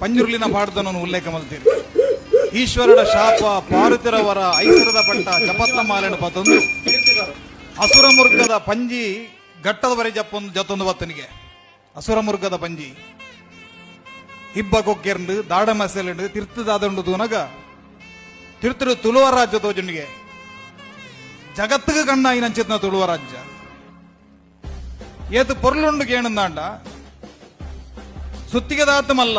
ಪಂಜುರ್ಲಿನ ಪಾಡ್ದನನ್ನು ಉಲ್ಲೇಖ ಮಲ್ತೀರಿ. ಈಶ್ವರಡ ಶಾಪ ಪಾರುತಿರವರ ಐಸರದ ಪಟ್ಟ ಜಪತ್ತ ಮಾಲೆನ ಪತ್ತೊಂದು ಅಸುರಮುರ್ಗದ ಪಂಜಿ ಘಟ್ಟದವರೆ ಜತ್ತೊಂದು ಬತ್ತನಿಗೆ ಅಸುರಮುರ್ಗದ ಪಂಜಿ ಹಿಬ್ಬ ಕೊಕ್ಕೆರ್ಂಡು ದಾಡ ಮಸೆಲೆಂಡು ತಿರ್ತದಾದಂಡು ತೂನಗ ತಿರ್ತುಡು ತುಳುವ ರಾಜ್ಯ ತೋಜನಿಗೆ ಜಗತ್ತಿಗೆ ಕಣ್ಣ ಐನಂಚಿತ್ನ ತುಳುವ ರಾಜ್ಯ ಏತು ಪೊರ್ಲುಂಡು ಕೇಣಂದಾಂಡ ಸುತ್ತಿಗೆದಾತು ಮಲ್ಲ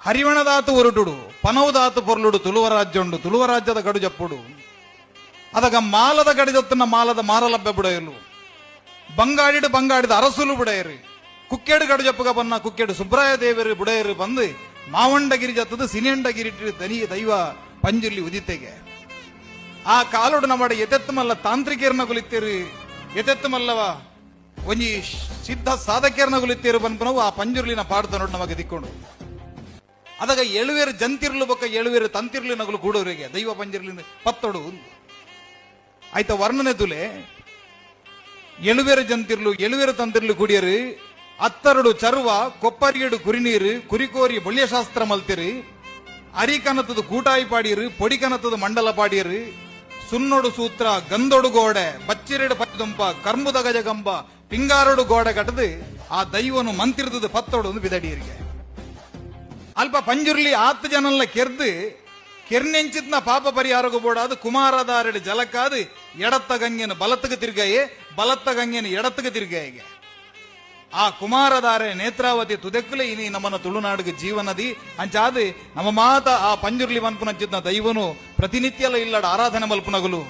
ಹರಿವಣದಾತು ಒರುಟುಡು ಪನವುದಾತು ಪೊರ್ಲುಡು ತುಳುವ ರಾಜ್ಯ ಉಂಡು ತುಳುವ ರಾಜ್ಯದ ಗಡು ಜಪ್ಪುಡು ಅದಗ ಮಾಲದ ಗಡಿದತ್ತನ ಮಾಲದ ಮಾರಲಬ್ಬೆ ಬುಡೆಯಲು ಬಂಗಾಡಿದ ಅರಸುಲು ಬುಡೆಯರು ಕುಕ್ಕೆಡು ಗಡು ಜಪ್ಪುಗ ಬನ್ನ ಕುಕ್ಕೆಡು ಸುಬ್ರಾಯ ದೇವರು ಬುಡೆಯರು ಬಂದು ಮಾವಂಡಗಿರಿ ಜತ್ತದು ಸಿನಿಯಂಡಗಿರಿ ದನಿ ದೈವ ಪಂಜುರ್ಲಿ ಉದಿತೆಗೆ ಆ ಕಾಲುಡು ನಮ್ಮಡ ಎತೆತ್ತು ಮಲ್ಲ ತಾಂತ್ರಿಕೇರ್ನ ಗುಲಿತ್ತೇರು ಎತೆತ್ತು ಮಲ್ಲವ ಒಂಜಿ ಸಿದ್ಧ ಸಾಧಕೇರ್ನ ಗುಲಿತ್ತೇರು ಬಂದ್ಪನವು ಆ ಪಂಜುರ್ಲಿನ ಪಾಡ್ದ ನೋಡಿ ನಮಗೆ ದಿಕ್ಕೊಂಡು ಅದಾಗ ಎಳುವೇರು ಜಂತಿರ್ಲು ಬೊಕ್ಕ ಎಳುವೇರು ತಂತಿರ್ಲಿ ನಗಲು ಕೂಡೋರಿಗೆ ದೈವ ಪಂಜುರ್ಲಿನ ಪತ್ತೊಡು ಆಯ್ತ ವರ್ಣನೆ ತುಲೆ ಎಳುವೇರು ಜಂತಿರ್ಲು ಎಳುವೇರು ತಂತಿರ್ಲು ಕುಡಿಯರು ಅತ್ತರಡು ಚರ್ವ ಕೊಪ್ಪರಿಯಡು ಕುರಿನೀರು ಕುರಿಕೋರಿ ಬಳ್ಯಶಾಸ್ತ್ರ ಮಲ್ತಿರು ಅರಿಕನತದ ಕೂಟಾಯಿ ಪಾಡಿಯರು ಪೊಡಿಕನತದ ಮಂಡಲ ಪಾಡಿಯರು ಸುನ್ನೊಡು ಸೂತ್ರ ಗಂದೊಡು ಗೋಡೆ ಬಚ್ಚಿರೆಡು ಪಚ್ಚದುಂಪ ಕರ್ಮುದ ಗಜಗಂಬ ಪಿಂಗಾರೊಡು ಗೋಡೆ ಕಟ್ಟದು ಆ ದೈವನು ಮಂತಿರ್ತದ ಪತ್ತೊಡು ಬಿದಡಿಯರಿಗೆ ಅಲ್ಪ ಪಂಜುರ್ಲಿ 10 ಜನಲ್ಲ ಕೆರ್ದು ಕೆರ್ನೆಂಚಿತ್ನ ಪಾಪ ಪರಿಹಾರಗೂ ಬೋಡಾದು ಕುಮಾರದಾರಡು ಜಲಕ್ಕಾದು ಎಡತ್ತ ಗಂಗೆನು ಬಲತ್ತಗೆ ತಿರ್ಗಾಯೆ ಬಲತ್ತ ಗಂಗೆನು ಎಡತ್ತಗೆ ತಿರ್ಗಾಯಿಗೆ ಆ ಕುಮಾರಧಾರೆ ನೇತ್ರಾವತಿ ತುದೆಕ್ಕಲೆ ಇನಿ ನಮ್ಮನ ತುಳುನಾಡಿಗೆ ಜೀವನದಿ ಅಂಚಾದು ನಮ್ಮ ಮಾತ ಆ ಪಂಜುರ್ಲಿ ಮನ್ಪುನಂಚಿತ್ನ ದೈವನು ಪ್ರತಿನಿತ್ಯಲ ಇಲ್ಲಡ ಆರಾಧನೆ ಮಲ್ಪುನಗಲು